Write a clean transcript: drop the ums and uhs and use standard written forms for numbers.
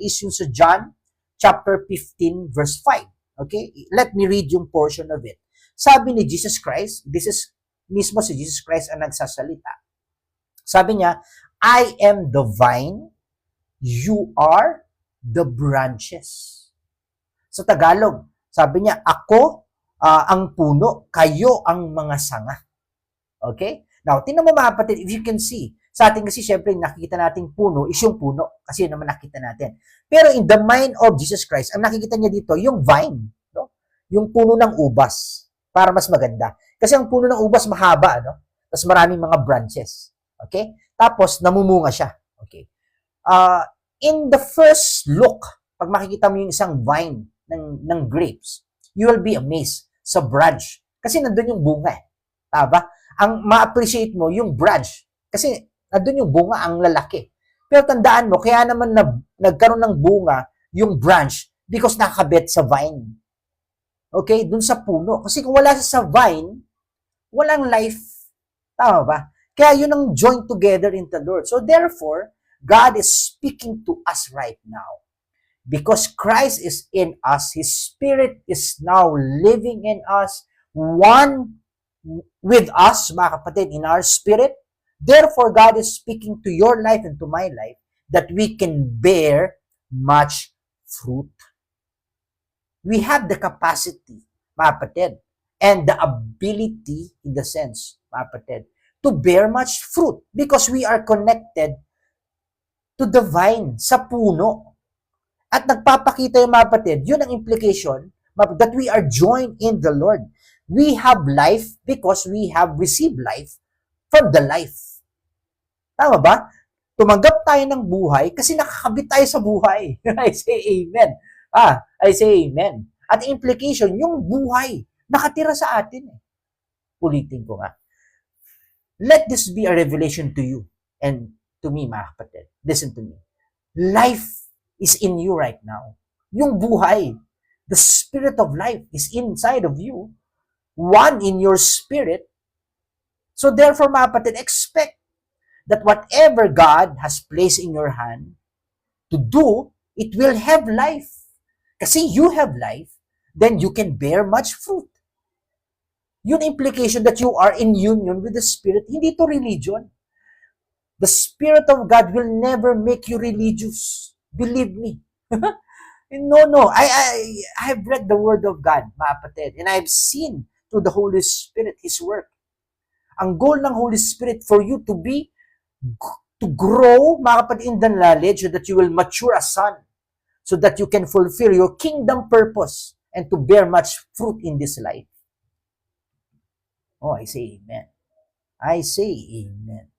is yung sa John chapter 15 verse 5. Okay? Let me read yung portion of it. Sabi ni Jesus Christ, this is mismo si Jesus Christ ang nagsasalita. Sabi niya, I am the vine, you are the branches. Sa Tagalog, sabi niya, ako ang puno, kayo ang mga sanga. Okay? Now, tingnan mo mga kapatid, if you can see, sa atin kasi syempre nakikita nating puno is yung puno kasi yun naman nakita natin. Pero in the mind of Jesus Christ, ang nakikita niya dito, yung vine, no? Yung puno ng ubas, para mas maganda. Kasi ang puno ng ubas mahaba, no? Tapos maraming mga branches. Okay? Tapos namumunga siya. Okay? In the first look, pag makikita mo yung isang vine ng grapes, you will be amazed sa branch. Kasi nandun yung bunga. Tama? Ang ma-appreciate mo yung branch. Kasi nandun yung bunga, ang lalaki. Pero tandaan mo, kaya naman nagkaroon ng bunga yung branch because nakakabit sa vine. Okay? Dun sa puno. Kasi kung wala sa vine, walang life. Tama ba? Kaya yun ang joined together in the Lord. So therefore, God is speaking to us right now. Because Christ is in us, His Spirit is now living in us, one with us, mga kapatid, in our spirit. Therefore, God is speaking to your life and to my life that we can bear much fruit. We have the capacity, mga kapatid, and the ability, in the sense, mga kapatid, to bear much fruit because we are connected to the vine, sa puno. At nagpapakita yung mga kapatid, yun ang implication that we are joined in the Lord. We have life because we have received life from the life. Tama ba? Tumanggap tayo ng buhay kasi nakakabit tayo sa buhay. I say amen. I say amen. At implication, yung buhay, nakatira sa atin. Ulitin ko nga. Let this be a revelation to you and to me, mga kapatid. Listen to me. Life is in you right now. Yung buhay, the spirit of life is inside of you. One in your spirit. So therefore, mga kapatid, expect that whatever God has placed in your hand to do, it will have life. Kasi you have life, then you can bear much fruit. Yun implication that you are in union with the Spirit. Hindi to religion. The Spirit of God will never make you religious. Believe me. No. I have read the Word of God, mga kapatid, and I've seen through the Holy Spirit His work. Ang goal ng Holy Spirit for you to grow, mga kapatid, in the knowledge so that you will mature as son, so that you can fulfill your kingdom purpose and to bear much fruit in this life. Oh, I say amen. I say amen.